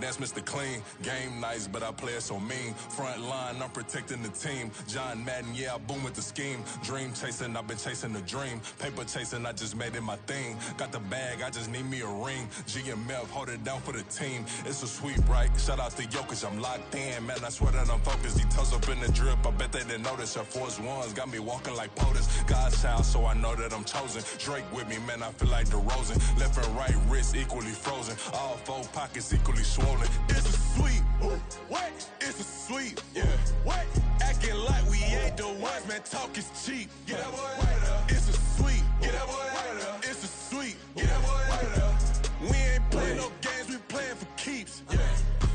that's Mr. Clean. Game nice, but I play it so mean. Front line, I'm protecting the team. John Madden, yeah, I boom with the scheme. Dream chasing, I've been chasing the dream. Paper chasing, I just made it my thing. Got the bag, I just need me a ring. GMF, hold it down for the team. It's a sweep, right? Shout out to Jokic, I'm locked in. Man, I swear that I'm focused. He toes up in the drip, I bet they didn't notice. Air Force Ones got me walking like POTUS. God's child, so I know that I'm chosen. Drake with me, man, I feel like DeRozan. Left and right wrist equally frozen. All four pockets equally swollen. It's a sweep. What? It's a sweep. Yeah. What? Acting like we ain't the ones, man. Talk is cheap. Get that boy right up. It's a sweep. Get that boy right up. It's a sweep. Get that boy right up. We ain't playing no games, we playing for keeps. Yeah.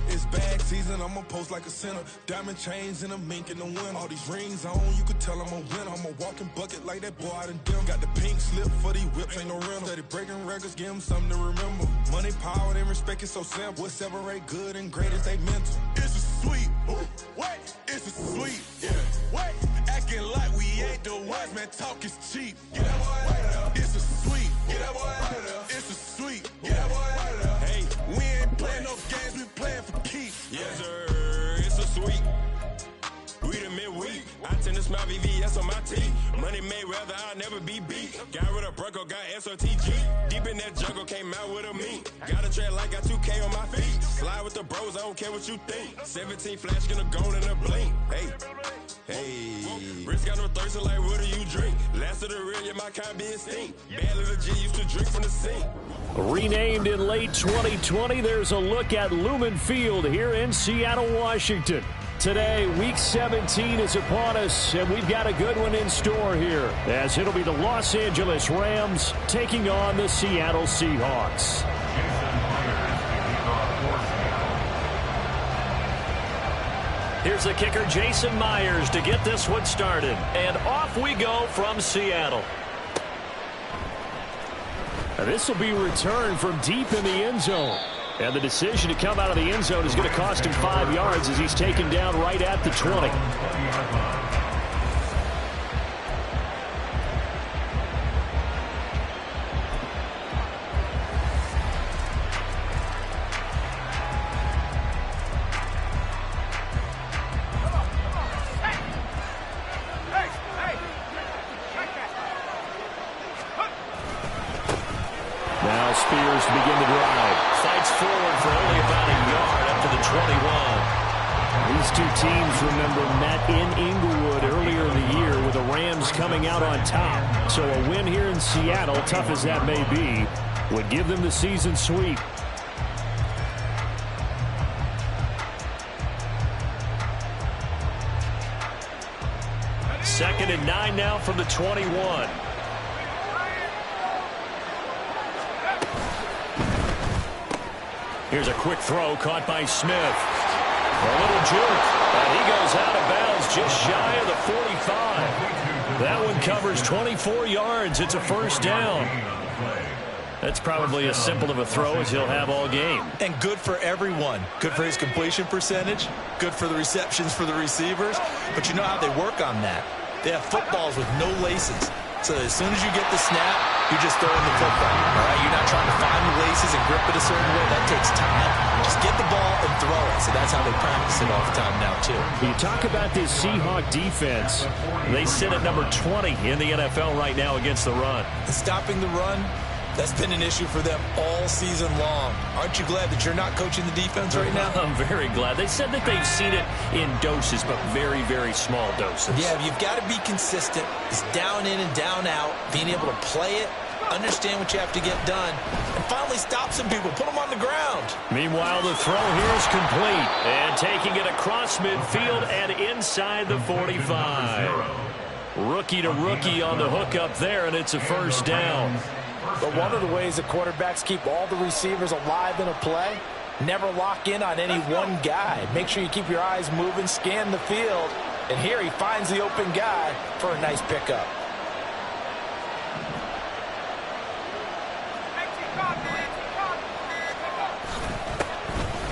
It's bag season, I'ma post like a sinner. Diamond chains and a mink in the wind. All these rings on, you could tell I'm a winner. I'm a walking bucket like that boy out in dim. Got the pink slip for these whips, ain't no rental. Steady breaking records, give them something to remember. Money, power, and respect is so simple. What separate good and great is they mental. It's a sweep. What? It's a sweep. Yeah. What? Acting like we ain't the ones, man. Talk is cheap. Get that boy right up. It's a sweep. Get that boy right up. It's a sweep. Get that boy right up. Hey, we ain't playing no games, we playing for keeps. Yes, sir. It's a sweep. We the midweek. I tend to smile VVS on my teeth. Money made rather I'll never be beat. Got rid of Bronco, got SOTG. Deep in that jungle, came out with a meat. Got a tread like got 2K on my feet. Slide with the bros, I don't care what you think. 17 flash, gonna go in a blink. Hey. Hey, Rich got no thirst, like what do you drink? Last of the real, yeah, my kind be extinct. Bad little G used to drink from the sink. Renamed in late 2020, there's a look at Lumen Field here in Seattle, Washington. Today, Week 17 is upon us, and we've got a good one in store here, as it'll be the Los Angeles Rams taking on the Seattle Seahawks. Here's the kicker, Jason Myers, to get this one started. And off we go from Seattle. And this will be returned from deep in the end zone. And the decision to come out of the end zone is going to cost him 5 yards as he's taken down right at the 20. Now Spears to begin the drive. Fights forward for only about a yard up to the 21. These two teams, remember, met in Inglewood earlier in the year with the Rams coming out on top. So a win here in Seattle, tough as that may be, would give them the season sweep. Second and 9 now from the 21. Here's a quick throw caught by Smith. A little juke, and he goes out of bounds just shy of the 45. That one covers 24 yards. It's a first down. That's probably as simple of a throw as he'll have all game. And good for everyone. Good for his completion percentage. Good for the receptions for the receivers. But you know how they work on that. They have footballs with no laces. So as soon as you get the snap, you're just throwing the football. All right? You're not trying to find the laces and grip it a certain way. That takes time. Just get the ball and throw it. So that's how they practice it all the time now, too. You talk about this Seahawk defense. They sit at number 20 in the NFL right now against the run. And stopping the run, that's been an issue for them all season long. Aren't you glad that you're not coaching the defense right now? I'm very glad. They said that they've seen it in doses, but very, very small doses. Yeah, you've got to be consistent. It's down in and down out, being able to play it, understand what you have to get done, and finally stop some people, put them on the ground. Meanwhile, the throw here is complete, and taking it across midfield and inside the 45. Rookie to rookie on the hook up there, and it's a first down. But one of the ways that quarterbacks keep all the receivers alive in a play, never lock in on any one guy. Make sure you keep your eyes moving, scan the field, and here he finds the open guy for a nice pickup.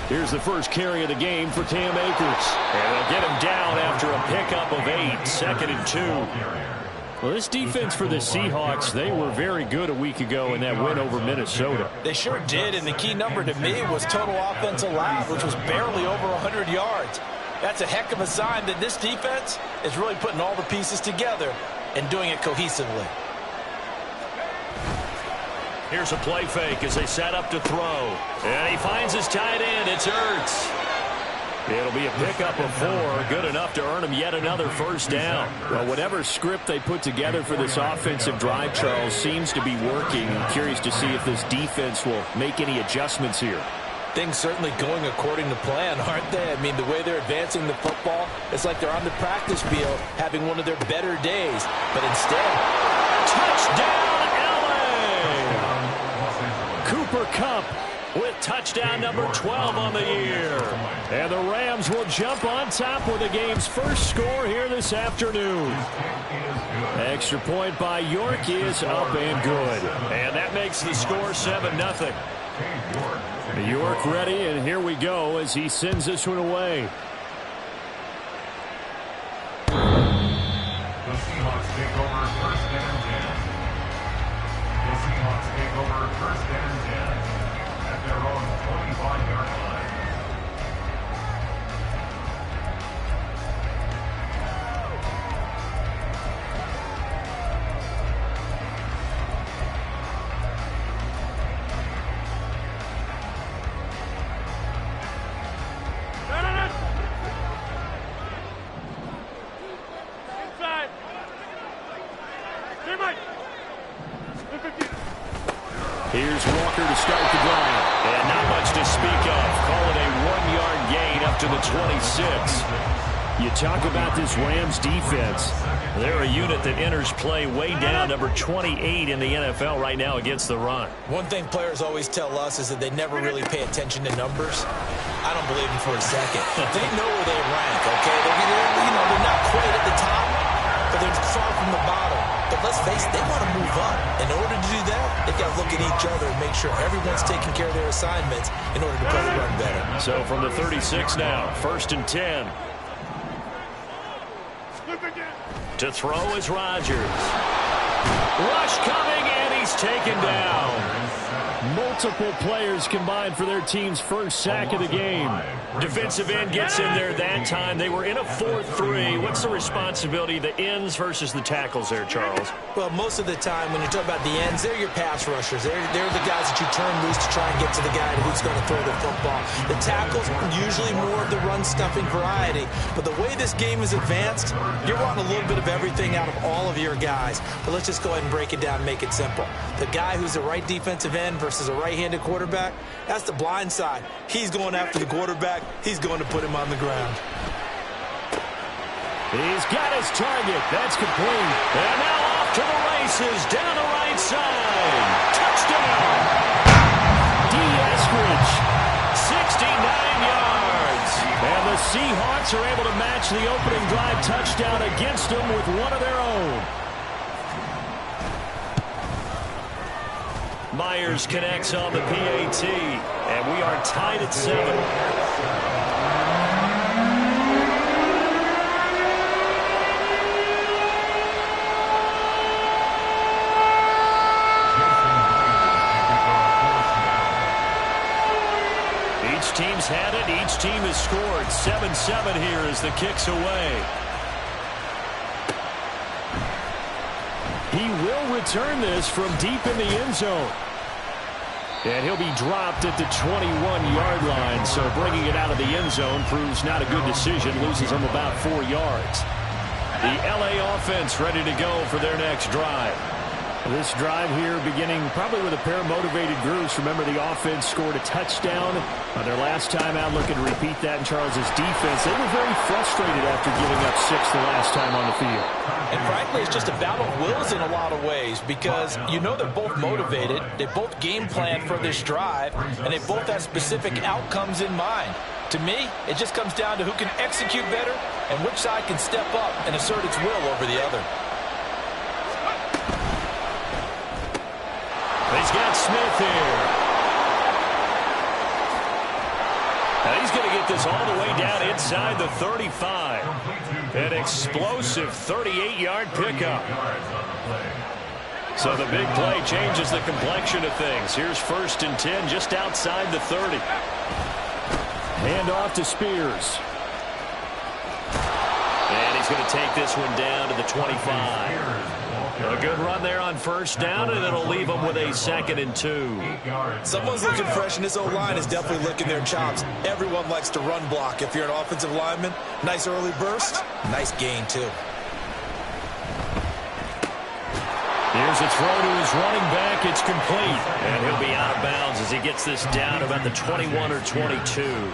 Here's the first carry of the game for Cam Akers. And they'll get him down after a pickup of 8, 2nd and 2. Well, this defense for the Seahawks, they were very good a week ago in that win over Minnesota. They sure did, and the key number to me was total offense allowed, which was barely over 100 yards. That's a heck of a sign that this defense is really putting all the pieces together and doing it cohesively. Here's a play fake as they set up to throw. And he finds his tight end. It's Ertz. It'll be a pickup of 4, good enough to earn him yet another first down. Well, whatever script they put together for this offensive drive, Charles, seems to be working. I'm curious to see if this defense will make any adjustments here. Things certainly going according to plan, aren't they? I mean, the way they're advancing the football, it's like they're on the practice field having one of their better days. But instead, touchdown, LA! Cooper Kupp with touchdown number 12 on the year. And the Rams will jump on top with the game's first score here this afternoon. Extra point by York is up and good. And that makes the score 7-0. York ready, and here we go as he sends this one away. The Seahawks take over first and 10. The Seahawks take over first and 10 at their own 25-yard line. Here's Walker to start the drive. And not much to speak of. Call it a 1-yard gain up to the 26. You talk about this Rams defense. They're a unit that enters play way down, number 28 in the NFL right now against the run. one thing players always tell us is that they never really pay attention to numbers. I don't believe them for a second. They know where they rank, okay? They're not quite at the top, but they're far from the bottom. But let's face it, they want to move up. In order to do that, they've got to look at each other and make sure everyone's taking care of their assignments in order to play the run better. So from the 36 now, 1st and 10. To throw is Rodgers. Rush coming, and he's taken down. Multiple players combined for their team's first sack of the game. Defensive end gets in there that time. They were in a 4-3. What's the responsibility, the ends versus the tackles there, Charles? Well, most of the time when you talk about the ends, they're your pass rushers. They're the guys that you turn loose to try and get to the guy who's going to throw the football. The tackles, usually more of the run-stuffing variety. But the way this game is advanced, you're wanting a little bit of everything out of all of your guys. But let's just go ahead and break it down and make it simple. The guy who's the right defensive end versus a right-handed quarterback, that's the blind side. He's going after the quarterback. He's going to put him on the ground. He's got his target. That's complete. And now off to the races down the right side. Touchdown! D. Eskridge, 69 yards. And the Seahawks are able to match the opening drive touchdown against them with one of their own. Myers connects on the PAT, and we are tied at 7. Each team's had it. Each team has scored. 7-7 here as the kick's away. He will return this from deep in the end zone. And he'll be dropped at the 21-yard line, so bringing it out of the end zone proves not a good decision, loses him about 4 yards. The LA offense ready to go for their next drive. This drive here beginning probably with a pair of motivated groups. Remember, the offense scored a touchdown on their last time out. Looking to repeat that in Charles's defense. They were very frustrated after giving up 6 the last time on the field. And frankly, it's just a battle of wills in a lot of ways because you know they're both motivated. They both game plan for this drive, and they both have specific outcomes in mind. To me, it just comes down to who can execute better and which side can step up and assert its will over the other. He's got Smith here. Now he's going to get take this all the way down inside the 35. An explosive 38-yard pickup. So the big play changes the complexion of things. Here's 1st and 10 just outside the 30. Hand off to Spears. And he's going to take this one down to the 25. A good run there on 1st down, and it'll leave them with a 2nd and 2. Someone's looking fresh, and this O-line is definitely licking their chops. Everyone likes to run block. If you're an offensive lineman, nice early burst, nice gain, too. Here's a throw to his running back. It's complete. And he'll be out of bounds as he gets this down about the 21 or 22.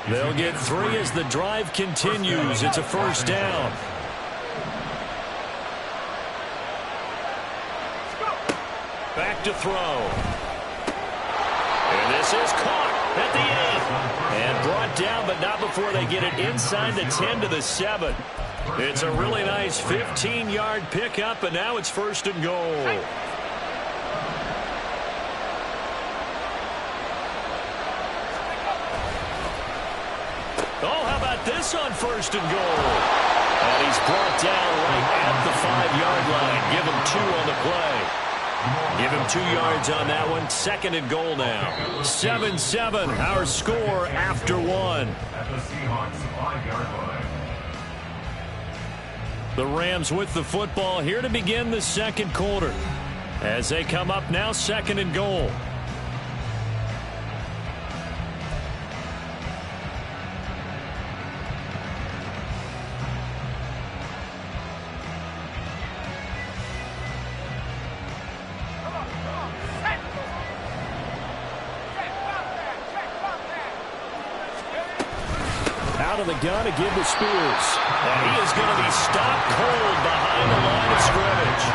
They'll get 3 as the drive continues. It's a 1st down. Back to throw. And this is caught at the 8. And brought down, but not before they get it inside the 10 to the 7. It's a really nice 15-yard pickup, and now it's 1st and goal. Oh, how about this on 1st and goal? And he's brought down right at the 5-yard line. Give him 2 on the play. Give him 2 yards on that one. 2nd and goal now. 7-7, our score after 1. At the Seahawks 5-yard line. The Rams with the football here to begin the 2nd quarter. As they come up now, 2nd and goal. Out of the gun to give to Spears. And he is going to be stopped cold behind the line of scrimmage.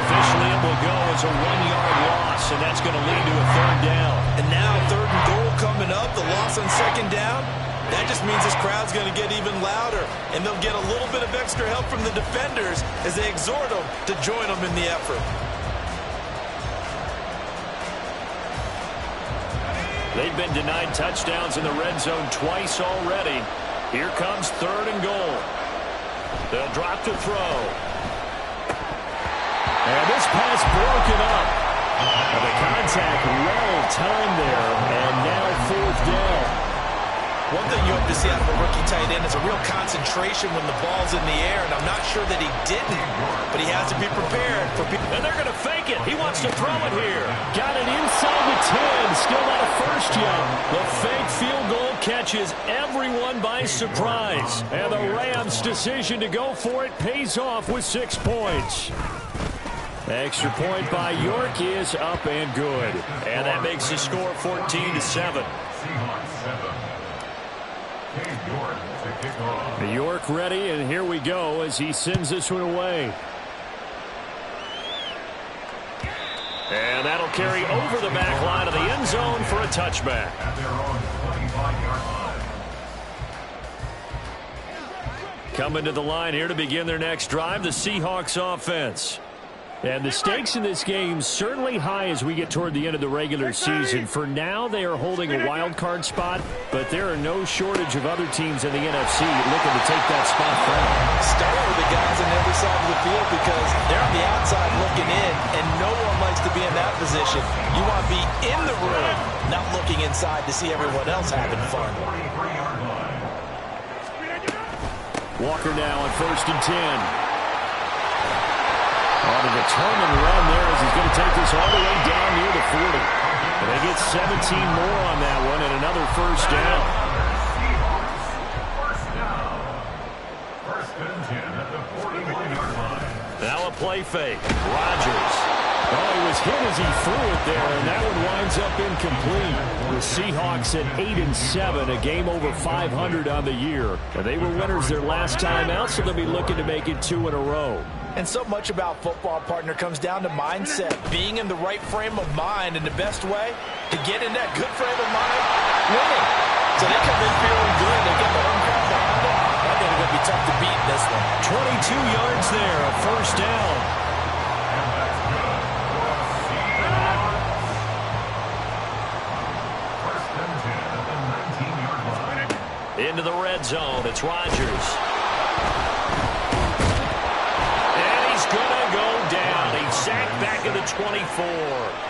Officially, it will go as a 1-yard loss, and that's going to lead to a 3rd down. And now 3rd and goal coming up. The loss on 2nd down. That just means this crowd's going to get even louder, and they'll get a little bit of extra help from the defenders as they exhort them to join them in the effort. They've been denied touchdowns in the red zone twice already. Here comes 3rd and goal. They'll drop to throw. And this pass broken up. And the contact well timed there, and now 4th down. One thing you hope to see out of a rookie tight end is a real concentration when the ball's in the air, and I'm not sure that he didn't, but he has to be prepared for people. And they're going to fake it. He wants to throw it here. Got it inside the 10. Still not a 1st yet. The fake field goal catches everyone by surprise. And the Rams' decision to go for it pays off with 6 points. Extra point by York is up and good. And that makes the score 14-7. Seahawks 7. York to kick off. York ready, and here we go as he sends this one away. And that'll carry over the back line of the end zone for a touchback. At their own 25-yard line. Coming to the line here to begin their next drive, the Seahawks offense. And the stakes in this game certainly high as we get toward the end of the regular season. For now, they are holding a wild card spot, but there are no shortage of other teams in the NFC looking to take that spot from them. Start with the guys on every side of the field because they're on the outside looking in, and no one likes to be in that position. You want to be in the room, not looking inside to see everyone else having fun. Walker now on 1st and 10. On a determined run there as he's going to take this all the way down near the 40. And they get 17 more on that one and another 1st down. First and 10 at the 41-yard line. Now a play fake. Rodgers. Oh, he was hit as he threw it there, and that one winds up incomplete. The Seahawks at 8-7, a game over 500 on the year. And they were winners their last time out, so they'll be looking to make it 2 in a row. And so much about football, partner, comes down to mindset, being in the right frame of mind, and the best way to get in that good frame of mind, winning. So they come in feeling good. They get the home crowd behind them. I think it's going to be tough to beat in this one. 22 yards there, a 1st down. And that's good. First and 10 at the 19-yard line. into the red zone. It's Rodgers. And he's going to go down. He's sacked back at the 24.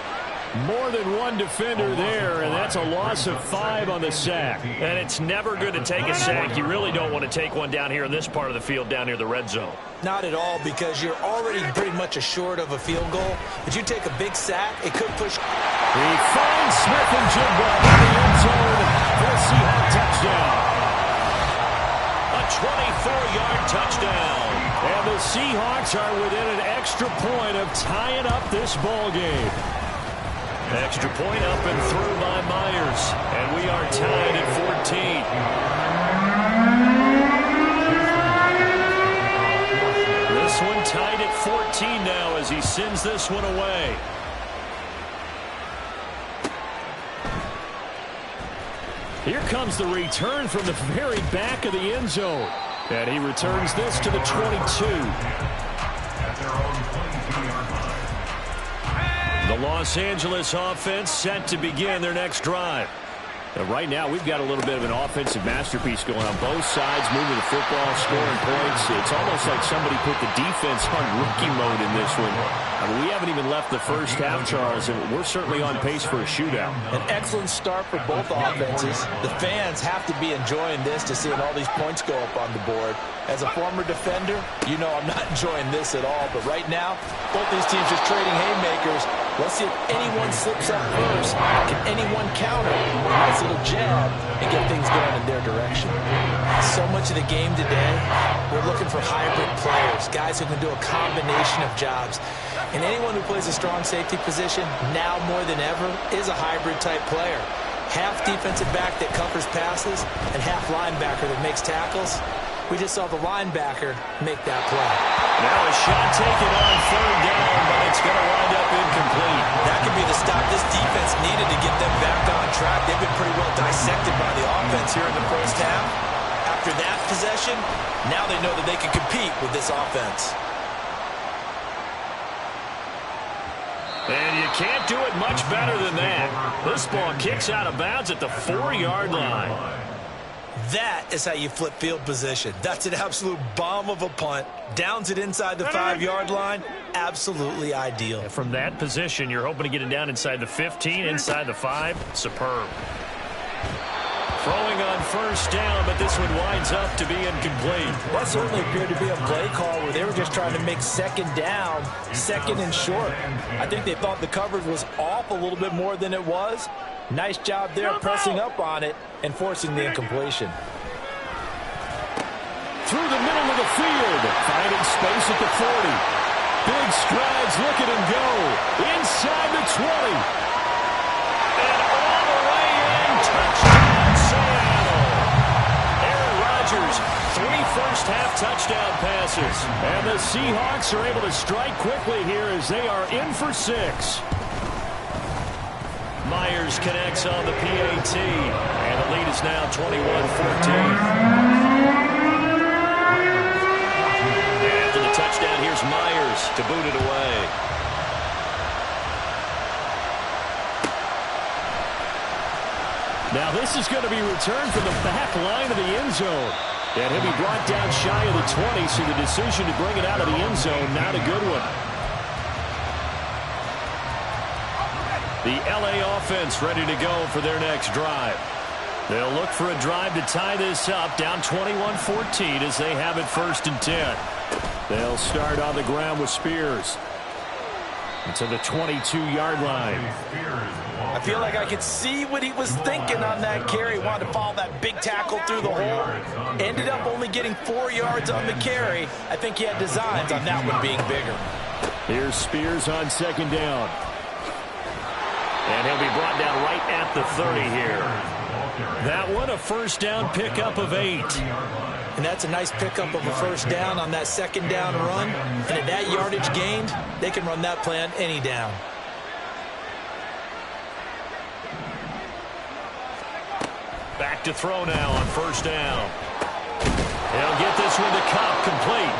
More than one defender there, and that's a loss of 5 on the sack. And it's never good to take a sack. You really don't want to take one down here in this part of the field, down near the red zone. Not at all, because you're already pretty much assured of a field goal. But you take a big sack, it could push. He finds Smith and Jigba in the end zone for a Seahawks touchdown. A 24-yard touchdown. And the Seahawks are within an extra point of tying up this ball game. Extra point up and through by Myers. And we are tied at 14. This one tied at 14 now as he sends this one away. Here comes the return from the very back of the end zone. And he returns this to the 22. At their own 22-yard line. The Los Angeles offense set to begin their next drive. Right now, we've got a little bit of an offensive masterpiece going on both sides, moving the football, scoring points. It's almost like somebody put the defense on rookie mode in this one. I mean, we haven't even left the first half, Charles, and we're certainly on pace for a shootout. An excellent start for both offenses. The fans have to be enjoying this to seeing all these points go up on the board. As a former defender, you know I'm not enjoying this at all. But right now, both these teams just trading haymakers. Let's see if anyone slips up first. Can anyone counter a nice little jab and get things going in their direction? So much of the game today, we're looking for hybrid players, guys who can do a combination of jobs. And anyone who plays a strong safety position, now more than ever, is a hybrid-type player. Half defensive back that covers passes and half linebacker that makes tackles. We just saw the linebacker make that play. Now a shot taken on third down, but it's going to wind up incomplete. That could be the stop this defense needed to get them back on track. They've been pretty well dissected by the offense here in the first half. After that possession, now they know that they can compete with this offense. And you can't do it much better than that. This ball kicks out of bounds at the 4-yard line. That is how you flip field position. That's an absolute bomb of a punt. Downs it inside the 5-yard line. Absolutely ideal. From that position, you're hoping to get it down inside the 15, inside the 5. Superb. Throwing on first down, but this one winds up to be incomplete. That certainly appeared to be a play call where they were just trying to make second down, second and short. I think they thought the coverage was off a little bit more than it was. Nice job there pressing up on it and forcing the incompletion. Through the middle of the field, finding space at the 40. Big strides, look at him go. Inside the 20. And all the way in, touchdown Seattle. Aaron Rodgers, 3 first-half touchdown passes. And the Seahawks are able to strike quickly here as they are in for 6. Myers connects on the PAT, and the lead is now 21-14. After the touchdown, here's Myers to boot it away. Now this is going to be returned from the back line of the end zone. And he'll be brought down shy of the 20, so the decision to bring it out of the end zone, not a good one. The LA offense ready to go for their next drive. They'll look for a drive to tie this up, down 21-14 as they have it 1st and 10. They'll start on the ground with Spears. To the 22-yard line. I feel like I could see what he was thinking on that carry. Wanted to follow that big tackle through the hole. Ended up only getting 4 yards on the carry. I think he had designs on that one being bigger. Here's Spears on 2nd down. And he'll be brought down right at the 30 here. That one, a first down pickup of 8. And that's a nice pickup of a first down on that 2nd down run. And at that yardage gained, they can run that play on any down. Back to throw now on 1st down. He'll get this one to Cup complete.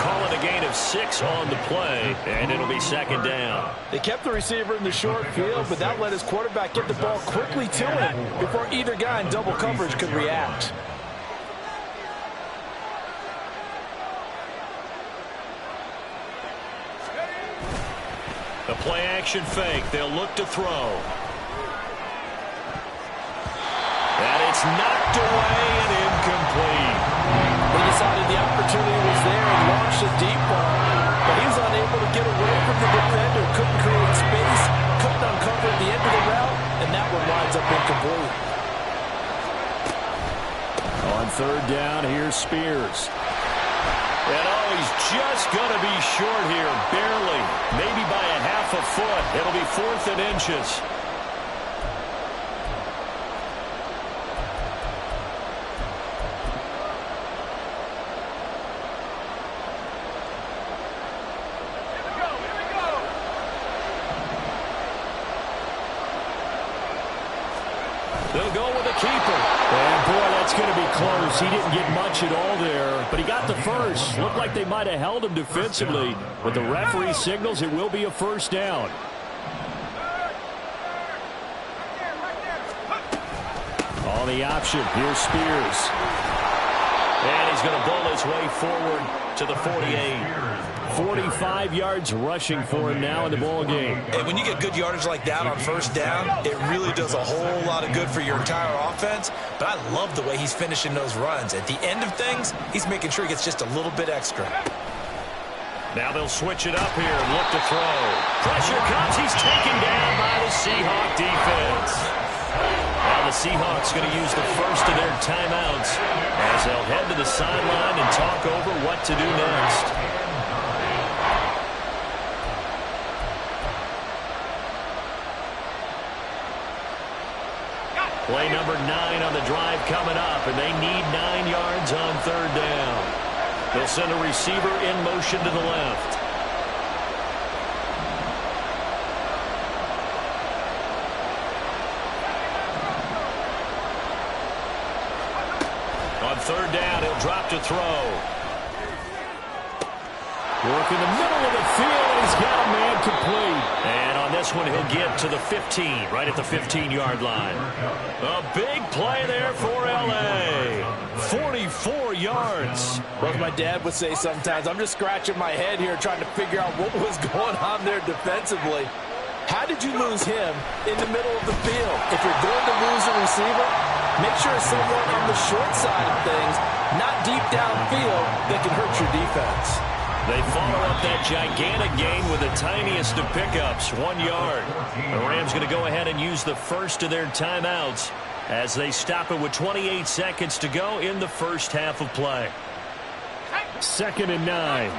Call it a a gain of 6 on the play, and it'll be second down. They kept the receiver in the short field, but that let his quarterback get the ball quickly to him before either guy in double coverage could react. The play-action fake. They'll look to throw. And it's knocked away and incomplete. They decided the opportunity was there and launched a deep ball, but he was unable to get away from the defender, couldn't create space, couldn't uncover at the end of the route, and that one winds up incomplete. On third down, here's Spears. And he's just going to be short here, barely, maybe by a half a foot. It'll be 4th and inches. They'll go with a keeper. And, boy, that's going to be close. He didn't get much at all there, but he got the first. Looked like they might have held him defensively. But the referee signals it will be a first down. On the option, here's Spears. And he's going to bowl his way forward to the 48. 45 yards rushing for him now in the ball game. And when you get good yardage like that on first down, it really does a whole lot of good for your entire offense. But I love the way he's finishing those runs. At the end of things, he's making sure he gets just a little bit extra. Now they'll switch it up here and look to throw. Pressure comes. He's taken down by the Seahawk defense. Now the Seahawks going to use the first of their timeouts as they'll head to the sideline and talk over what to do next. Play number 9 on the drive coming up, and they need 9 yards on third down. They'll send a receiver in motion to the left. On third down, he'll drop to throw. Work in the middle of the field, and he's got a man complete. And on this one, he'll get to the 15, right at the 15-yard line. A big play there for L.A. 44 yards. Well, as my dad would say sometimes, I'm just scratching my head here trying to figure out what was going on there defensively. How did you lose him in the middle of the field? If you're going to lose a receiver, make sure it's someone on the short side of things, not deep downfield, that can hurt your defense. They follow up that gigantic gain with the tiniest of pickups, 1 yard. The Rams going to go ahead and use the first of their timeouts as they stop it with 28 seconds to go in the first half of play. 2nd and 9.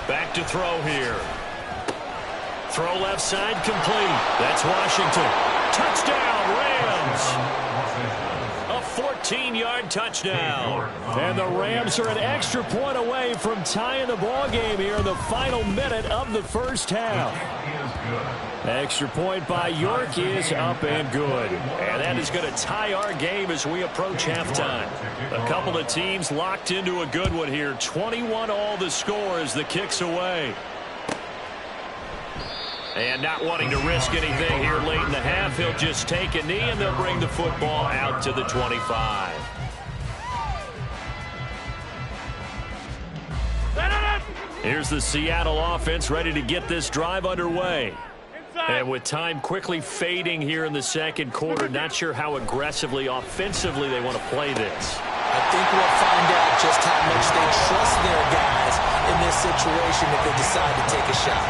Back to throw here. Throw left side complete. That's Washington. Touchdown, Rams. A 14-yard touchdown. And the Rams are an extra point away from tying the ball game here in the final minute of the first half. Extra point by York is up and good. And that is going to tie our game as we approach halftime. A couple of teams locked into a good one here. 21 all the score as the kick's away. And not wanting to risk anything here late in the half, he'll just take a knee and they'll bring the football out to the 25. Here's the Seattle offense ready to get this drive underway. And with time quickly fading here in the second quarter, not sure how aggressively, offensively they want to play this. I think we'll find out just how much they trust their guys in this situation if they decide to take a shot.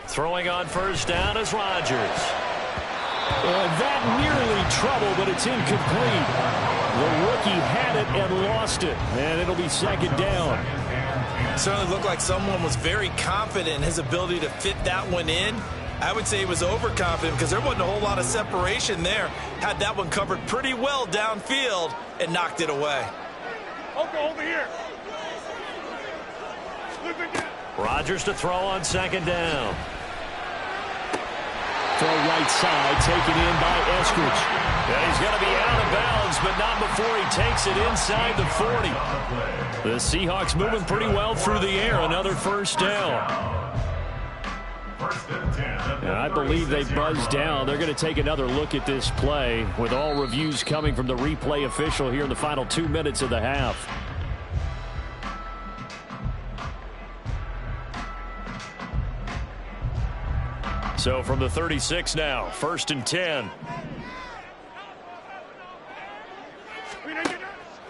Throwing on first down is Rodgers. That nearly trouble, but it's incomplete. The rookie had it and lost it, and it'll be second down. Certainly looked like someone was very confident in his ability to fit that one in. I would say he was overconfident because there wasn't a whole lot of separation there. Had that one covered pretty well downfield and knocked it away. Over here. Rodgers to throw on second down. Throw right side, taken in by Eskridge. Yeah, he's going to be out of bounds, but not before he takes it inside the 40. The Seahawks moving pretty well through the air. Another first down. And I believe they buzzed down. They're going to take another look at this play with all reviews coming from the replay official here in the final 2 minutes of the half. So from the 36 now, 1st and 10.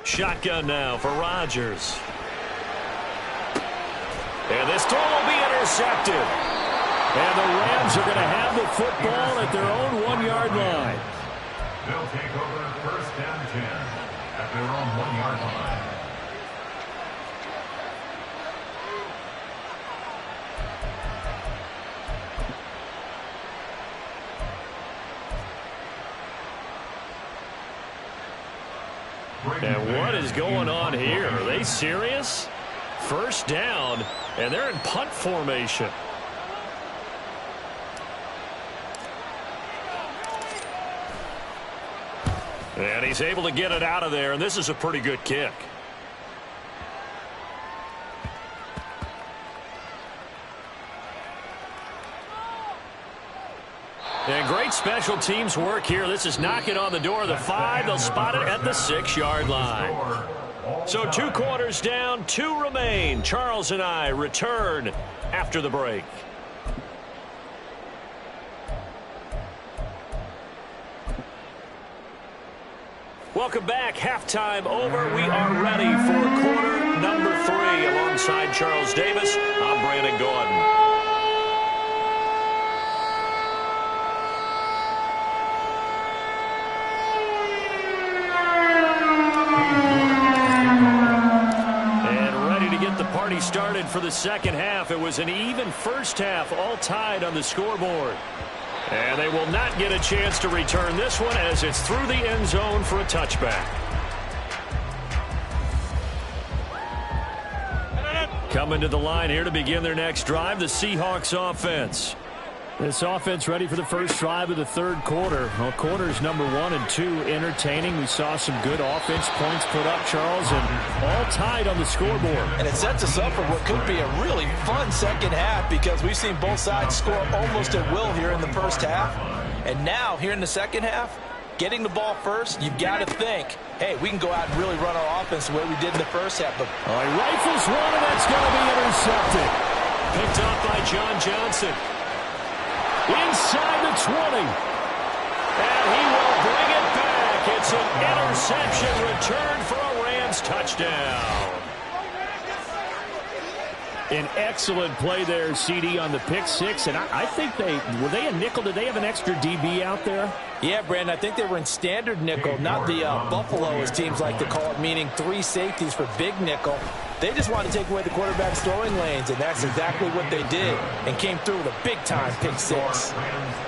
Shotgun now for Rodgers. And this throw will be intercepted. And the Rams are going to have the football at their own 1-yard line. They'll take over 1st and 10 at their own 1-yard line. And what is going on here? Are they serious? First down, and they're in punt formation. And he's able to get it out of there, and this is a pretty good kick. And great special teams work here. This is knocking on the door of the 5. They'll spot it at the 6-yard line. So 2 quarters down, 2 remain. Charles and I return after the break. Welcome back. Halftime over. We are ready for quarter number 3. Alongside Charles Davis, I'm Brandon Gordon. Started for the second half. It was an even first half, all tied on the scoreboard. And they will not get a chance to return this one as it's through the end zone for a touchback. Coming to the line here to begin their next drive, the Seahawks offense. This offense ready for the first drive of the 3rd quarter. Well, quarters number 1 and 2 entertaining. We saw some good offense points put up, Charles, and all tied on the scoreboard. And it sets us up for what could be a really fun second half because we've seen both sides score almost at will here in the first half. And now, here in the second half, getting the ball first, you've got to think, hey, we can go out and really run our offense the way we did in the first half. But he rifles one, and that's going to be intercepted. Picked up by John Johnson. Inside the 20. And he will bring it back. It's an interception return for a Rams touchdown. An excellent play there, CD, on the pick 6. And I think were they a nickel? Did they have an extra DB out there? Yeah, Brandon, I think they were in standard nickel, not the Buffalo, as teams like to call it, meaning 3 safeties for big nickel. They just wanted to take away the quarterback's throwing lanes, and that's exactly what they did, and came through with a big-time pick 6.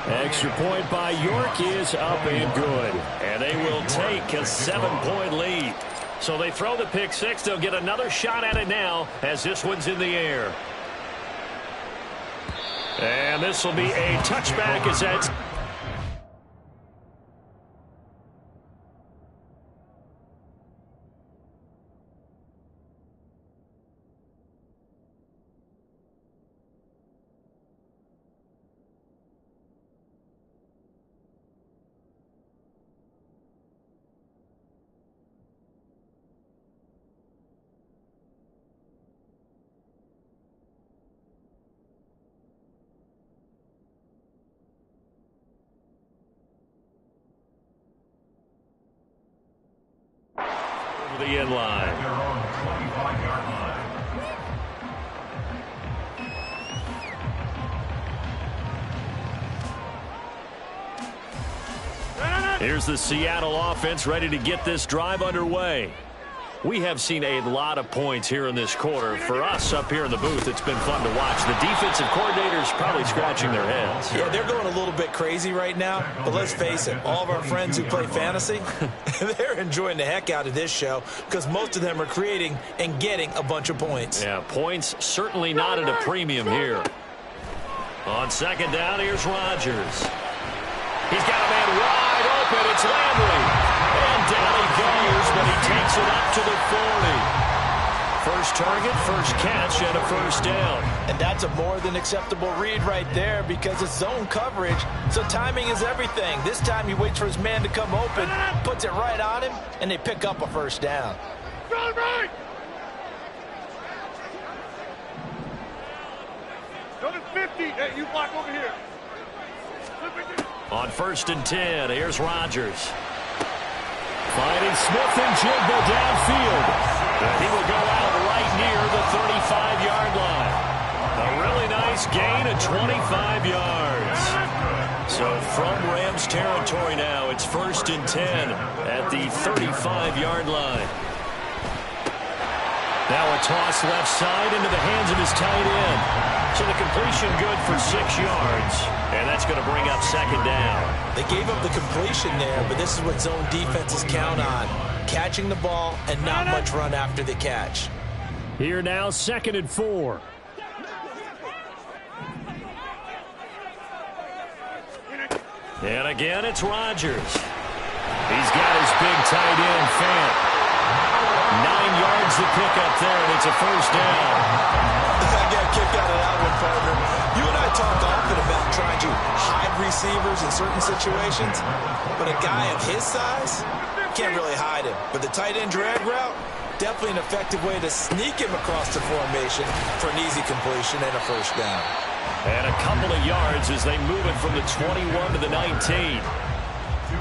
Extra point by York is up and good. And they will take a 7-point lead. So they throw the pick 6. They'll get another shot at it now as this one's in the air. And this will be a touchback as that's... the end line. Their own 25-yard line. Here's the Seattle offense ready to get this drive underway. We have seen a lot of points here in this quarter. For us up here in the booth, it's been fun to watch. The defensive coordinators probably scratching their heads. Yeah, they're going a little bit crazy right now, but let's face it, all of our friends who play fantasy, they're enjoying the heck out of this show because most of them are creating and getting a bunch of points. Yeah, points certainly not at a premium here. On second down, here's Rodgers. He's got a man wide open. It's Landry. And down he goes, but he takes it up to the 40. First target, first catch, and a first down. And that's a more than acceptable read right there because it's zone coverage, so timing is everything. This time he waits for his man to come open, puts it right on him, and they pick up a first down. Right. Go to 50. Hey, you block over here. On first and 10, here's Rodgers. Finding Smith and Jigba downfield. He will go out right near the 35-yard line. A really nice gain of 25 yards. So from Rams territory now, it's first and 10 at the 35-yard line. Now a toss left side into the hands of his tight end. So the completion good for 6 yards. And that's going to bring up second down. They gave up the completion there, but this is what zone defenses count on. Catching the ball and not much run after the catch. Here now, 2nd and 4. And again, it's Rodgers. He's got his big tight end, Fant. 9 yards to pick up there, and it's a first down. I got a kick out of that one, partner. You and I talk often about trying to hide receivers in certain situations, but a guy of his size can't really hide him. But the tight end drag route, definitely an effective way to sneak him across the formation for an easy completion and a first down. And a couple of yards as they move it from the 21 to the 19.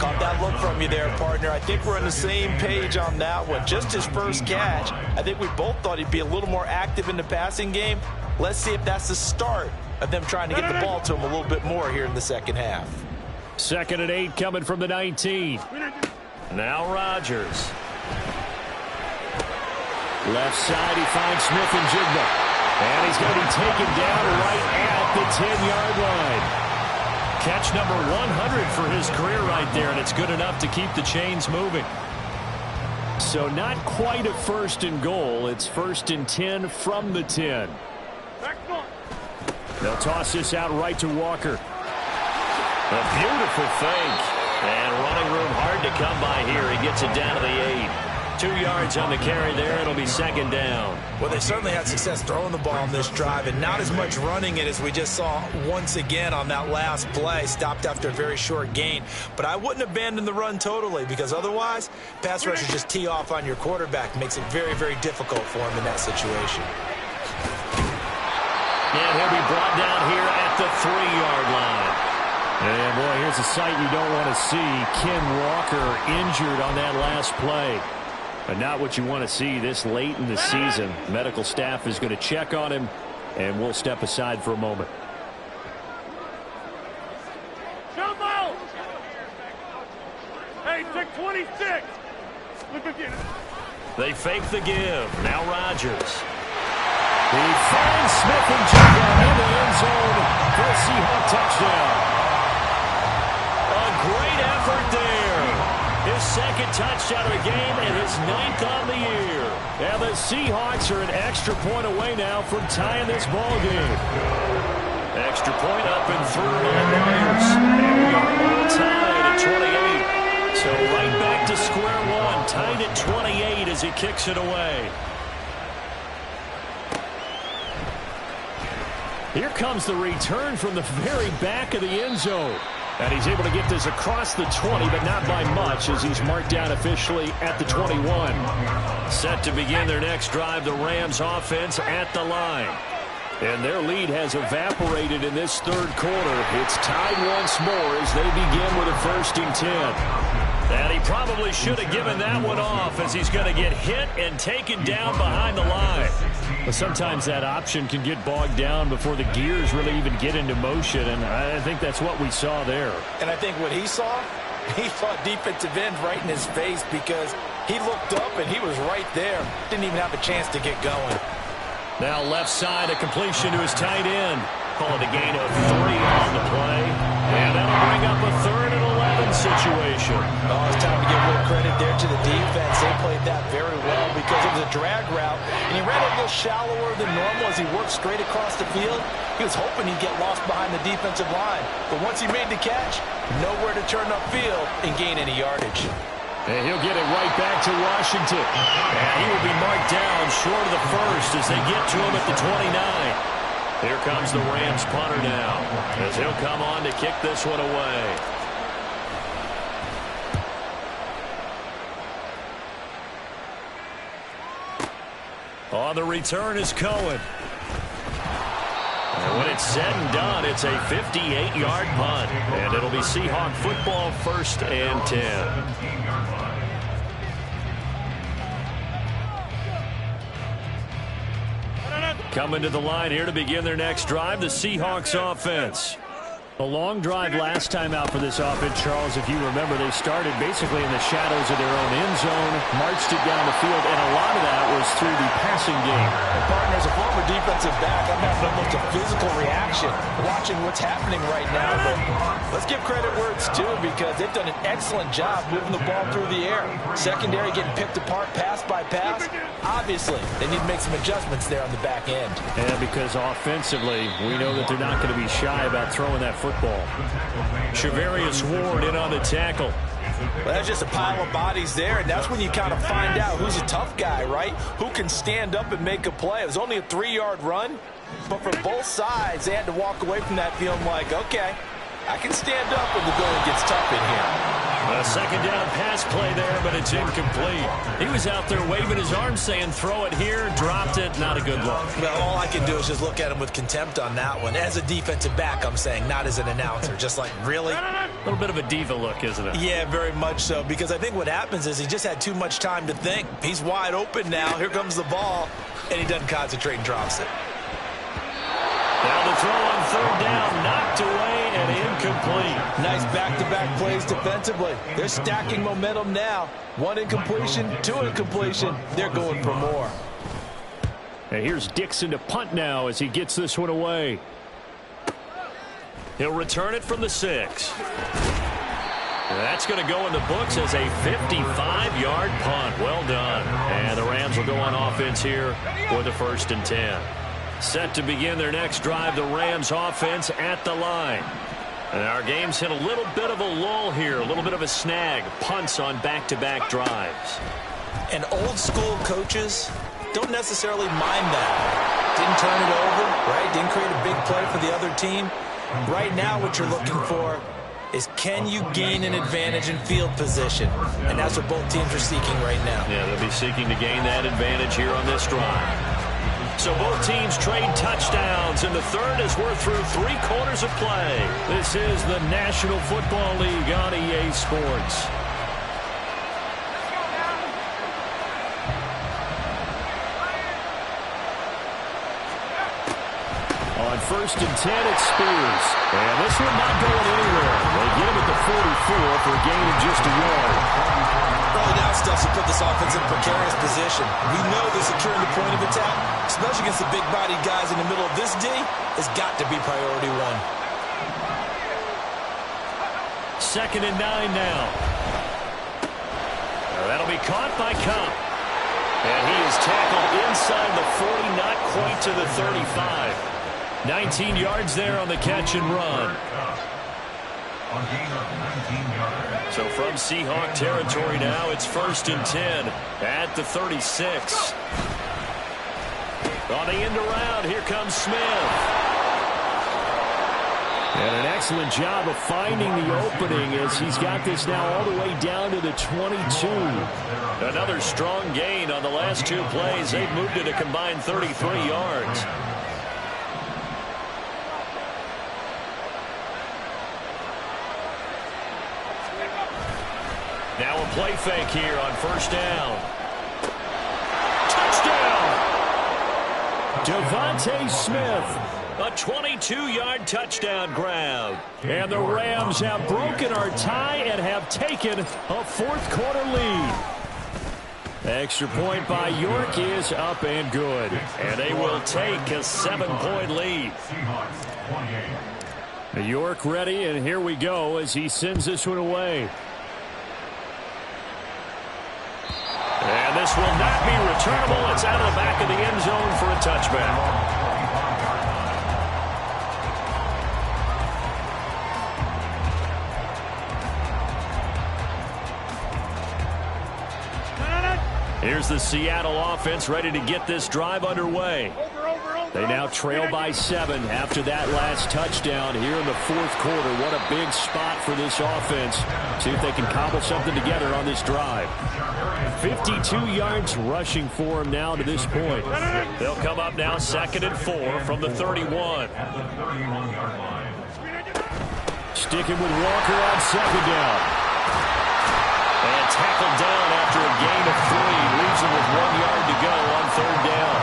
Caught that look from you there, partner. I think we're on the same page on that one. Just his first catch. I think we both thought he'd be a little more active in the passing game. Let's see if that's the start of them trying to get the ball to him a little bit more here in the second half. 2nd and 8 coming from the 19. Now Rodgers. Left side, he finds Smith and Jigba. And he's going to be taken down right at the 10-yard line. Catch number 100 for his career right there, and it's good enough to keep the chains moving. So not quite a first and goal. It's first and 10 from the 10. They'll toss this out right to Walker. A beautiful fake. And running room hard to come by here. He gets it down to the 8. 2 yards on the carry there. It'll be second down. Well, they certainly had success throwing the ball on this drive and not as much running it as we just saw once again on that last play. Stopped after a very short gain. But I wouldn't abandon the run totally because otherwise, pass rushers just tee off on your quarterback. Makes it very, very difficult for him in that situation. And he'll be brought down here at the 3-yard line. And, boy, here's a sight you don't want to see. Ken Walker injured on that last play. But not what you want to see this late in the season. Medical staff is going to check on him, and we'll step aside for a moment. Jump out! Hey, check 26! Look again. They fake the give. Now Rodgers. He finds Smith and Jigba in the end zone for a Seahawks touchdown. A great effort there. His second touchdown of the game and his 9th on the year. And the Seahawks are an extra point away now from tying this ball game. Extra point up and through by Myers. And we are all tied at 28. So right back to square one. Tied at 28 as he kicks it away. Here comes the return from the very back of the end zone. And he's able to get this across the 20, but not by much as he's marked down officially at the 21. Set to begin their next drive, the Rams offense at the line. And their lead has evaporated in this third quarter. It's tied once more as they begin with a first and 10. And he probably should have given that one off as he's going to get hit and taken down behind the line. But sometimes that option can get bogged down before the gears really even get into motion, and I think that's what we saw there. And I think what he saw He saw defensive end right in his face because he looked up and he was right there. Didn't even have a chance to get going. Now left side, a completion to his tight end. Call it a gain of 3 on the play. And that'll bring up a 3rd and 11 situation. Oh, it's time to give a little credit there to the defense. They played that very well because it was a drag route. And he ran a little shallower than normal as he worked straight across the field. He was hoping he'd get lost behind the defensive line. But once he made the catch, nowhere to turn upfield and gain any yardage. And he'll get it right back to Washington. And he will be marked down short of the first as they get to him at the 29. Here comes the Rams punter now as he'll come on to kick this one away. On the return is Cohen. And when it's said and done, it's a 58-yard punt. And it'll be Seahawk football, 1st and 10. Coming to the line here to begin their next drive, the Seahawks offense. A long drive last time out for this offense, Charles. If you remember, they started basically in the shadows of their own end zone, marched it down the field, and a lot of that was through the passing game. And partner, as a former defensive back, I'm having almost a physical reaction watching what's happening right now. But let's give credit where it's due because they've done an excellent job moving the ball through the air. Secondary getting picked apart pass by pass. Obviously, they need to make some adjustments there on the back end. And because offensively, we know that they're not going to be shy about throwing that football. Shavarius Ward in on the tackle. Well, that's just a pile of bodies there, and that's when you kind of find out who's a tough guy, right? Who can stand up and make a play. It was only a 3-yard run, but for both sides, they had to walk away from that feeling like, okay, I can stand up when the going gets tough in here. A second down pass play there, but it's incomplete. He was out there waving his arms saying, throw it here, dropped it, not a good look. Well, all I can do is just look at him with contempt on that one. As a defensive back, I'm saying, not as an announcer. Just like, really? A little bit of a diva look, isn't it? Yeah, very much so, because I think what happens is he just had too much time to think. He's wide open now. Here comes the ball, and he doesn't concentrate and drops it. Now the throw on 3rd down, knocked away and incomplete. Nice back-to-back plays defensively. They're stacking momentum now. 1 incompletion, 2 incompletion. They're going for more. And here's Dixon to punt now as he gets this one away. He'll return it from the 6. That's going to go in the books as a 55-yard punt. Well done. And the Rams will go on offense here for the 1st and 10. Set to begin their next drive, the Rams offense at the line. And our game's hit a little bit of a lull here, a little bit of a snag. Punts on back-to-back drives. And old-school coaches don't necessarily mind that. Didn't turn it over, right? Didn't create a big play for the other team. Right now what you're looking for is can you gain an advantage in field position? And that's what both teams are seeking right now. Yeah, they'll be seeking to gain that advantage here on this drive. So both teams trade touchdowns, and the 3rd as we're through 3 quarters of play. This is the National Football League on EA Sports. On 1st and 10, it's Spears. And this one not going anywhere. They get him at the 44 for a gain of just a yard. Early down stuff to put this offense in a precarious position. We know that securing the point of attack, especially against the big-bodied guys in the middle of this D, has got to be priority 1. 2nd and 9 now. That'll be caught by Cup. And he is tackled inside the 40, not quite to the 35. 19 yards there on the catch and run. So from Seahawk territory now, it's 1st and 10 at the 36. On the end around, here comes Smith. And an excellent job of finding the opening as he's got this now all the way down to the 22. Another strong gain on the last 2 plays. They've moved it a combined 33 yards. Now a play fake here on 1st down. Touchdown! Devontae Smith, A 22-yard touchdown grab. And the Rams have broken our tie and have taken a fourth-quarter lead. Extra point by York is up and good. And they will take a 7-point lead. York ready, and here we go as he sends this one away. And this will not be returnable. It's out of the back of the end zone for a touchback. Here's the Seattle offense ready to get this drive underway. They now trail by 7 after that last touchdown here in the fourth quarter. What a big spot for this offense. See if they can cobble something together on this drive. 52 yards rushing for them now to this point. They'll come up now 2nd and 4 from the 31. Sticking with Walker on 2nd down. And tackled down after a gain of 3. Leaves him with 1 yard to go on 3rd down.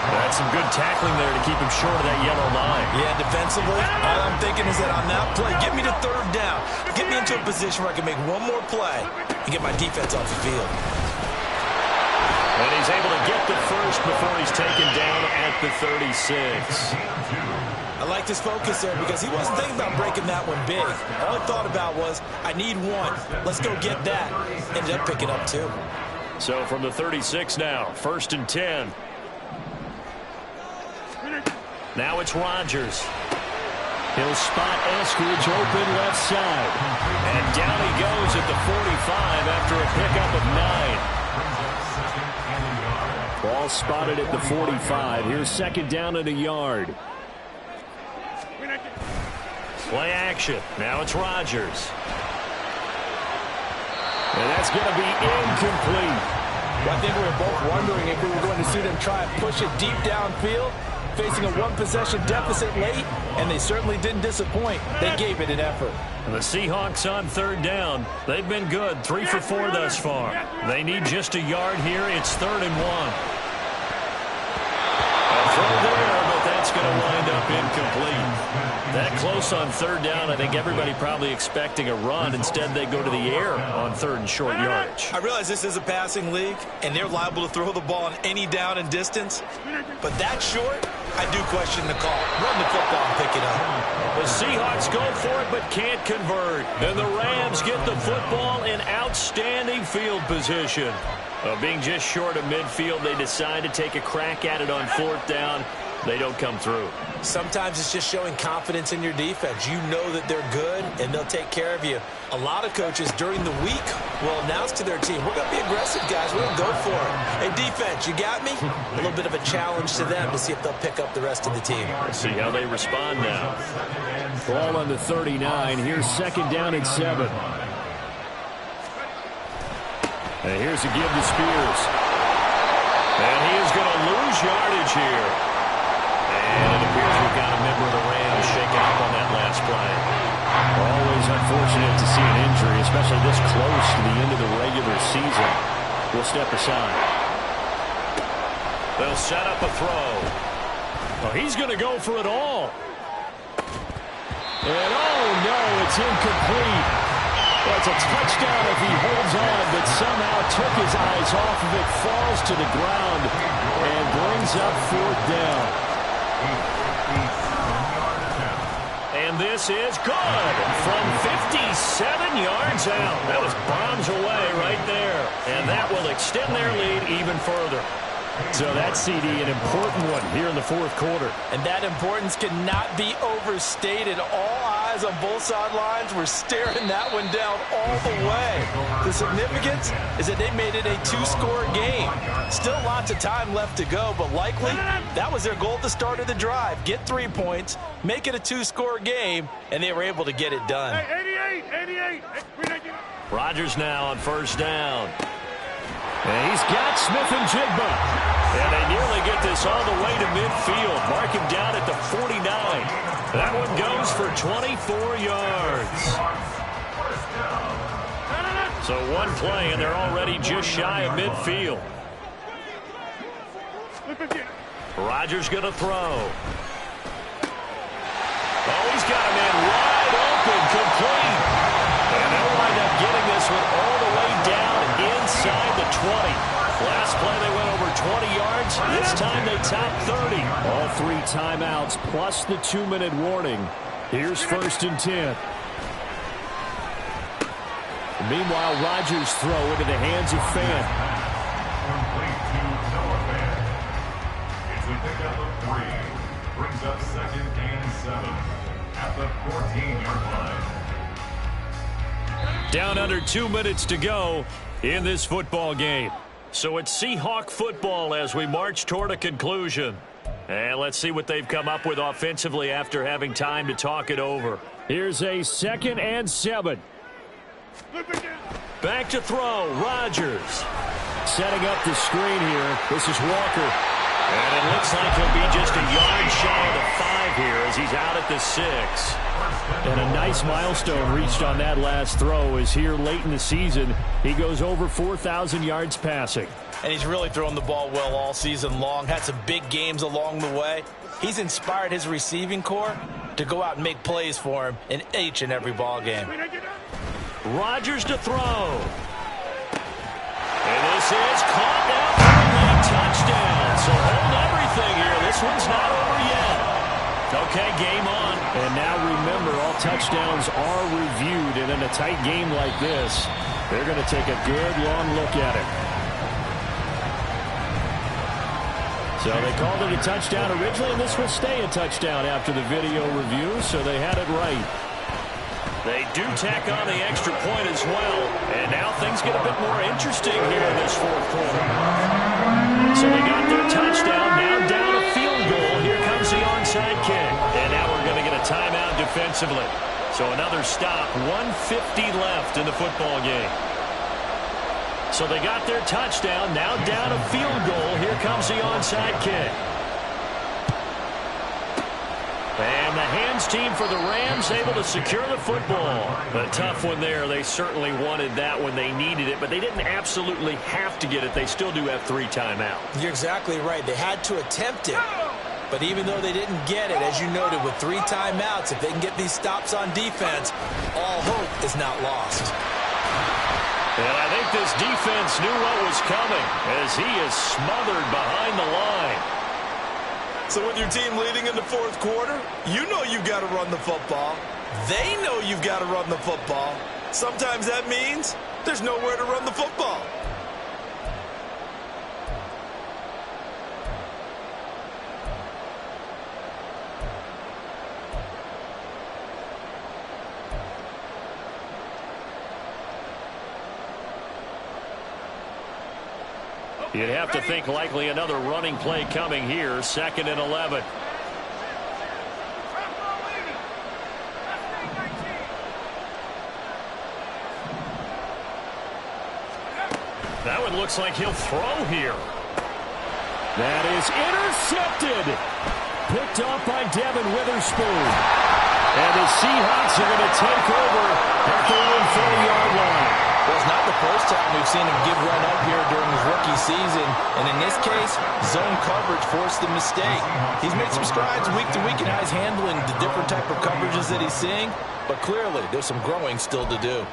That's some good tackling there to keep him short of that yellow line. Yeah, defensively, all I'm thinking is that on that play, get me to 3rd down. Get me into a position where I can make one more play and get my defense off the field. And he's able to get the first before he's taken down at the 36. I like his focus there because he wasn't thinking about breaking that one big. All he thought about was, I need 1. Let's go get that. Ended up picking up 2. So from the 36 now, 1st and 10. Now it's Rodgers. He'll spot Eskridge open left side. And down he goes at the 45 after a pickup of 9. Ball spotted at the 45. Here's 2nd down and a yard. Play action. Now it's Rodgers. And that's going to be incomplete. Well, I think we were both wondering if we were going to see them try and push it deep downfield, facing a 1-possession deficit late, and they certainly didn't disappoint. They gave it an effort. And the Seahawks on 3rd down. They've been good, 3 for 4 thus far. They need just a yard here. It's 3rd and 1. A throw there, but that's going to wind up incomplete. That close on 3rd down, I think everybody probably expecting a run. Instead, they go to the air on 3rd and short yardage. I realize this is a passing league, and they're liable to throw the ball on any down and distance. But that short, I do question the call. Run the football and pick it up. The Seahawks go for it but can't convert. And the Rams get the football in outstanding field position. Being just short of midfield, they decide to take a crack at it on 4th down. They don't come through. Sometimes it's just showing confidence in your defense. You know that they're good, and they'll take care of you. A lot of coaches during the week will announce to their team, we're going to be aggressive, guys. We're going to go for it. Hey, defense, you got me? A little bit of a challenge to them to see if they'll pick up the rest of the team. Let's see how they respond now. Ball on the 39. Here's 2nd down and 7. And here's a give to Spears. And he is going to lose yardage here. And it appears we've got a member of the Rams shaken up on that last play. Always unfortunate to see an injury, especially this close to the end of the regular season. We'll step aside. They'll set up a throw. Oh, he's going to go for it all. And oh no, it's incomplete. Well, it's a touchdown if he holds on, but somehow took his eyes off of it, falls to the ground, and brings up 4th down. And this is good from 57 yards out. That was bombs away right there. And that will extend their lead even further. So that CD, an important one here in the fourth quarter. And that importance cannot be overstated. All eyes on both sidelines were staring that one down all the way. The significance is that they made it a 2-score game. Still lots of time left to go, but likely that was their goal at the start of the drive. Get 3 points, make it a 2-score game, and they were able to get it done. Hey, 88. Rodgers now on 1st down. And he's got Smith and Jigba. And they nearly get this all the way to midfield. Mark him down at the 49. That one goes for 24 yards. So one play, and they're already just shy of midfield. Rodgers going to throw. Oh, he's got a man wide open, complete. And they'll wind up getting this one all the way down inside the 20. Last play they went over 20 yards. This time they topped 30. All 3 timeouts plus the 2-minute warning. Here's 1st and 10. Meanwhile, Rodgers' throw into the hands of Fan. Complete to Noah Fan. It's a pickup of 3. Brings up 2nd and 7 at the 14-yard line. Down under 2 minutes to go in this football game. So it's Seahawk football as we march toward a conclusion. And let's see what they've come up with offensively after having time to talk it over. Here's a 2nd and 7. Back to throw, Rodgers. Setting up the screen here. This is Walker. And it looks like he'll be just a yard shy of the 5 here as he's out at the 6. And a nice milestone reached on that last throw is here late in the season. He goes over 4,000 yards passing. And he's really thrown the ball well all season long. Had some big games along the way. He's inspired his receiving corps to go out and make plays for him in each and every ball game. Rodgers to throw. And this is caught now for a late touchdown. So hold everything here. This one's not over yet. Okay, game on. And now remember, all touchdowns are reviewed. And in a tight game like this, they're going to take a good long look at it. So they called it a touchdown originally, and this will stay a touchdown after the video review, so they had it right. They do tack on the extra point as well. And now things get a bit more interesting here in this 4th quarter. So they got their touchdown. Now down a field goal. Here comes the onside kick. And now we're going to get a timeout defensively. So another stop. 1:50 left in the football game. So they got their touchdown. Now down a field goal. Here comes the onside kick. And the hands team for the Rams able to secure the football. A tough one there. They certainly wanted that when they needed it, but they didn't absolutely have to get it. They still do have 3 timeouts. You're exactly right. They had to attempt it. But even though they didn't get it, as you noted, with 3 timeouts, if they can get these stops on defense, all hope is not lost. And I think this defense knew what was coming as he is smothered behind the line. So with your team leading in the 4th quarter, you know you've got to run the football. They know you've got to run the football. Sometimes that means there's nowhere to run the football. You'd have to think likely another running play coming here, 2nd and 11. That one looks like he'll throw here. That is intercepted. Picked off by Devin Witherspoon. And the Seahawks are going to take over at their own 40-yard line. Well, it's not the first time we've seen him give run up here during his rookie season. And in this case, zone coverage forced the mistake. He's made some strides week to week in how he's handling the different type of coverages that he's seeing. But clearly, there's some growing still to do.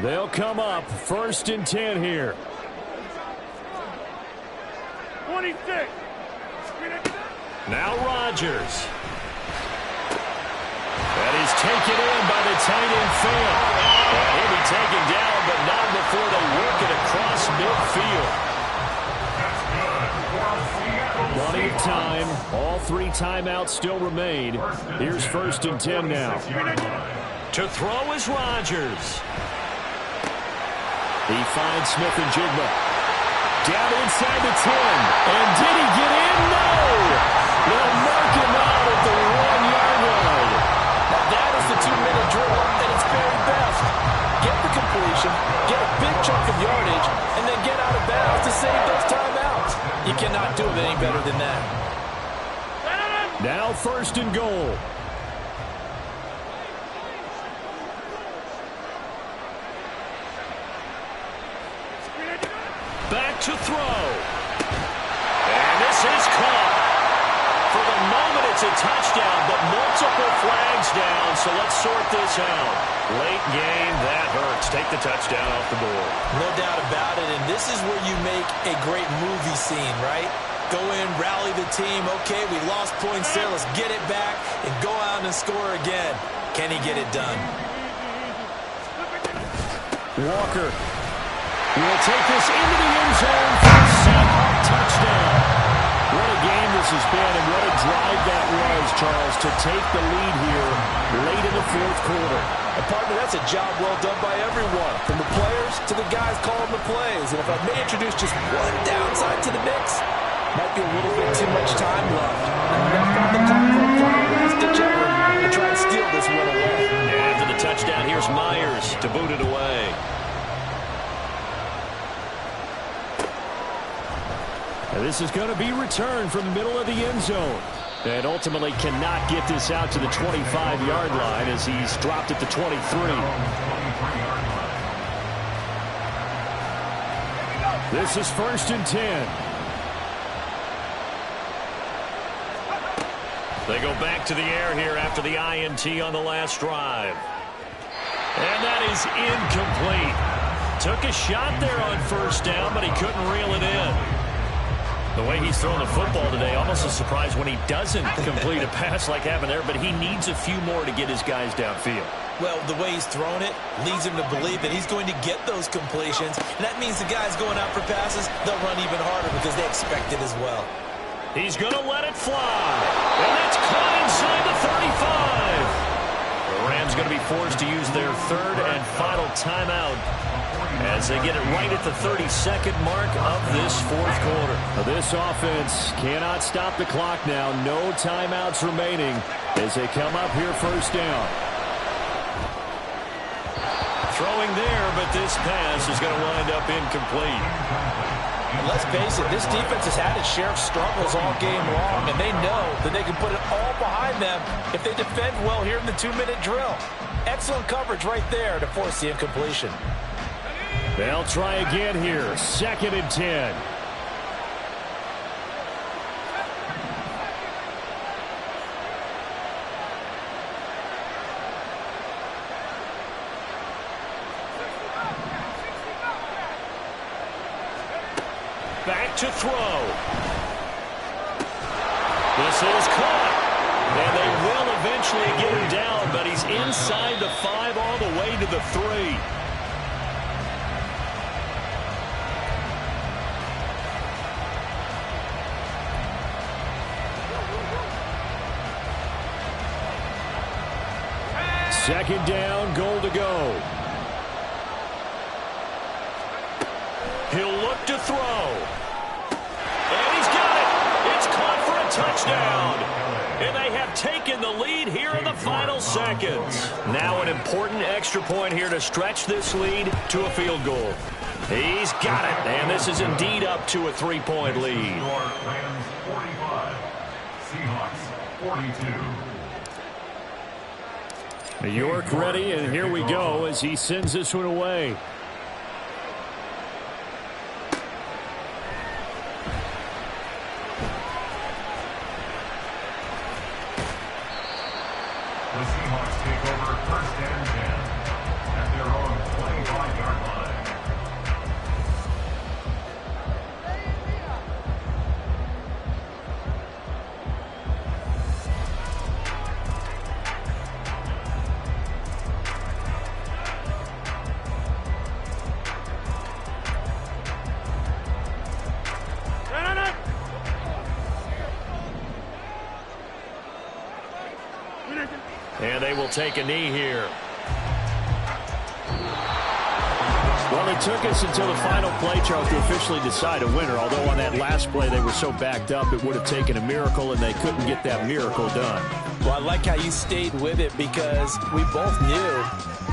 They'll come up 1st and 10 here. 26. Now Rodgers. That is taken in by the tight end Fan. And he'll be taken down, but not before they work it across midfield. Plenty of time. All 3 timeouts still remain. Here's 1st and 10 now. To throw is Rodgers. He finds Smith and Jigba. Down inside the 10. And did he get in? No! They'll mark him out at the 1-yard line. Now that is the 2-minute drill at its very best. Get the completion, get a big chunk of yardage, and then get out of bounds to save those timeouts. You cannot do it any better than that. Now 1st and goal. Back to throw. And this is It's a touchdown, but multiple flags down, so let's sort this out. Late game, that hurts. Take the touchdown off the board. No doubt about it, and this is where you make a great movie scene, right? Go in, rally the team. Okay, we lost points there. Let's get it back and go out and score again. Can he get it done? Walker will take this into the end zone for a Seahawk touchdown. What a game this has been, and what a drive that was, Charles, to take the lead here late in the fourth quarter. And partner, that's a job well done by everyone, from the players to the guys calling the plays. And if I may introduce just one downside to the mix, might be a little bit too much time left. Enough on the clock for a final last-ditch effort to try and steal this one away. And after the touchdown, here's Myers to boot it away. And this is going to be returned from the middle of the end zone. And ultimately cannot get this out to the 25-yard line as he's dropped at the 23. This is 1st and 10. They go back to the air here after the INT on the last drive. And that is incomplete. Took a shot there on 1st down, but he couldn't reel it in. The way he's throwing the football today, almost a surprise when he doesn't complete a pass like happened there, but he needs a few more to get his guys downfield. Well, the way he's thrown it leads him to believe that he's going to get those completions, and that means the guys going out for passes, they'll run even harder because they expect it as well. He's going to let it fly, and that's caught inside the 35. The Rams going to be forced to use their 3rd and final timeout as they get it right at the 32nd mark of this 4th quarter. This offense cannot stop the clock now. No timeouts remaining as they come up here 1st down. Throwing there, but this pass is going to wind up incomplete. And let's face it, this defense has had its share of struggles all game long, and they know that they can put it all behind them if they defend well here in the 2-minute drill. Excellent coverage right there to force the incompletion. They'll try again here. 2nd and 10. Back to throw. This is caught. And they will eventually get him down, but he's inside the 5 all the way to the 3. Second down, goal to go. He'll look to throw. And he's got it. It's caught for a touchdown. And they have taken the lead here in the final seconds. Now an important extra point here to stretch this lead to a field goal. He's got it. And this is indeed up to a 3-point lead. Rams 45, Seahawks 42. York ready, and here we go as he sends this one away. The Seahawks take over 1st and 10 at their own 25-yard line. And they will take a knee here. Well, it took us until the final play, Charles, to officially decide a winner. Although on that last play they were so backed up, it would have taken a miracle, and they couldn't get that miracle done. Well, I like how you stayed with it because we both knew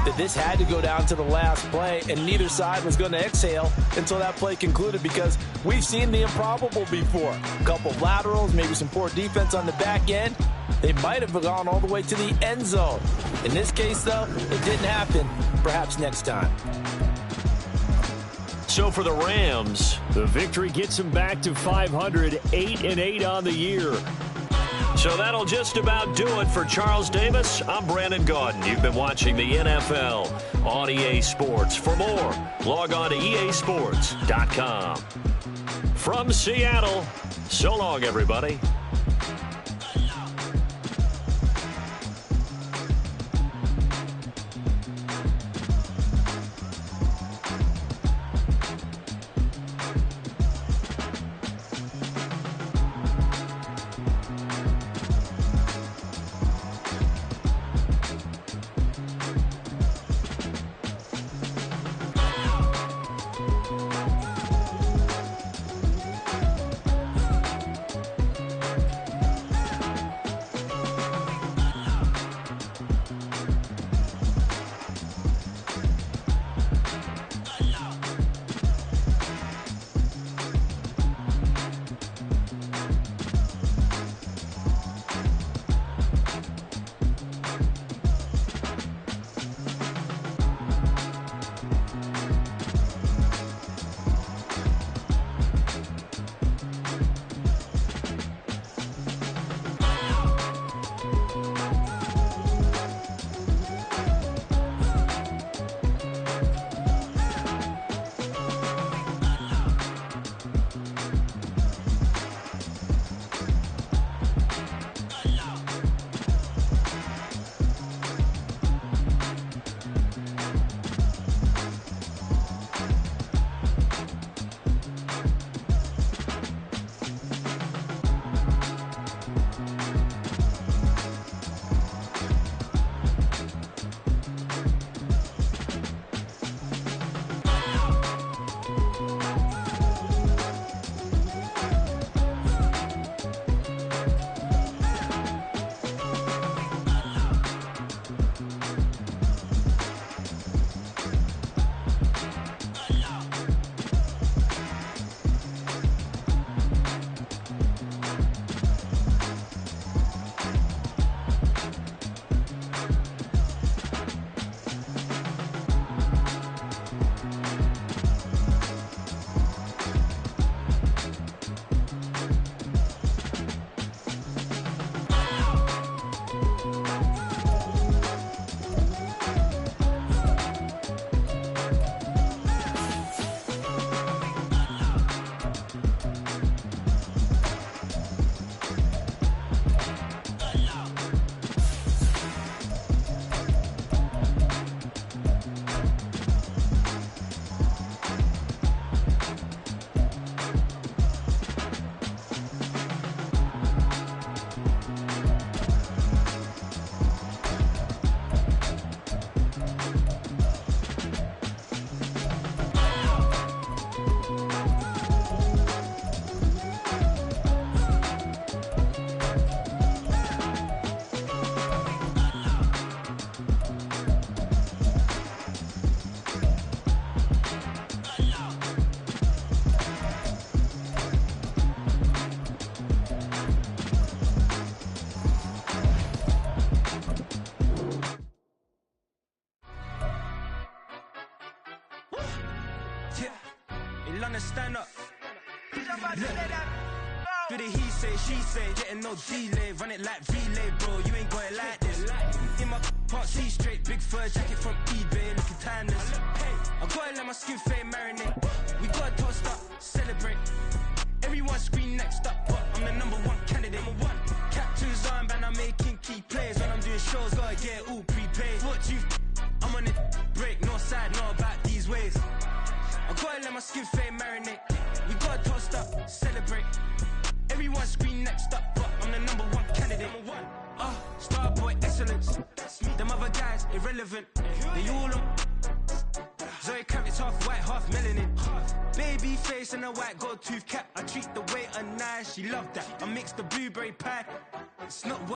that this had to go down to the last play, and neither side was going to exhale until that play concluded because we've seen the improbable before. A couple of laterals, maybe some poor defense on the back end. They might have gone all the way to the end zone. In this case, though, it didn't happen. Perhaps next time. So for the Rams, the victory gets them back to 500, 8-8 on the year. So So that'll just about do it for Charles Davis. I'm Brandon Gaudin. You've been watching the NFL on EA Sports. For more, log on to easports.com. From Seattle, so long, everybody. Stand up. Do the he say, she say, getting no delay, run it like relay, bro. You ain't got it like this. In my can't see straight, big fur jacket from eBay, looking timeless. I gotta let my skin fade marinate. We gotta toast up, celebrate. Everyone scream next up, but I'm the #1 candidate. Captain's armband, I'm making key plays. When I'm doing shows, gotta get it all prepaid. What you? I'm on it break, no side, know about these ways. I gotta let my skin fade marinate. We gotta toast up, celebrate. Everyone scream next up, but I'm the #1 candidate. Starboy excellence. Them other guys irrelevant. They all on. Zoe Kravitz half white, half melanin. Baby face and a white gold tooth cap. I treat the waiter nice, she loved that. I mix the blueberry pie. It's not